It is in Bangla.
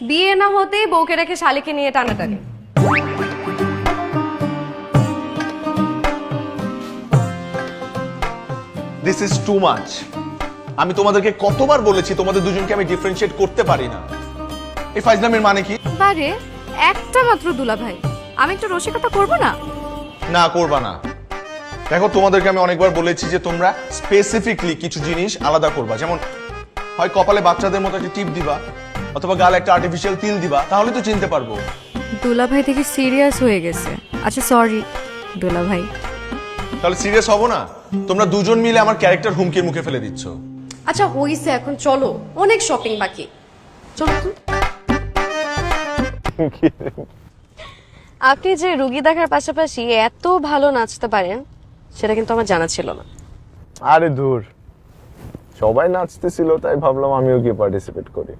বিয়ে না হতেই বউকে রেখে শালিকে নিয়ে টানাটানি। This is too much. আমি তোমাদেরকে কতবার বলেছি তোমাদের দুজনকে আমি ডিফারেন্সিয়েট করতে পারি না। এই ফাইজলামের মানে কি? বারে একটা মাত্র দুলা ভাই, আমি একটু রসিকতা করবো না? না, করবা না। দেখো, তোমাদেরকে আমি অনেকবার বলেছি যে তোমরা স্পেসিফিকলি কিছু জিনিস আলাদা করবা, যেমন হয় কপালে বাচ্চাদের মতো একটা টিপ দিবা অথবা গালে একটা আর্টিফিশিয়াল তিল দিবা, তাহলে তো চিনতে পারবো। দুলা ভাই দেখি সিরিয়াস হয়ে গেছে। আচ্ছা সরি দুলা ভাই। তাহলে সিরিয়াস হবো না? তোমরা দুজন মিলে আমার ক্যারেক্টার হুমকির মুখে ফেলে দিচ্ছ। আচ্ছা হইছে, এখন চলো, অনেক শপিং বাকি। চলো তো। আপনি যে রুগী দেখার পাশাপাশি এত ভালো নাচতে পারেন সেটা কিন্তু আমার জানা ছিল না। আরে ধুর, সবাই নাচতেছিল তাই ভাবলাম আমিও গিয়ে পার্টিসিপেট করি।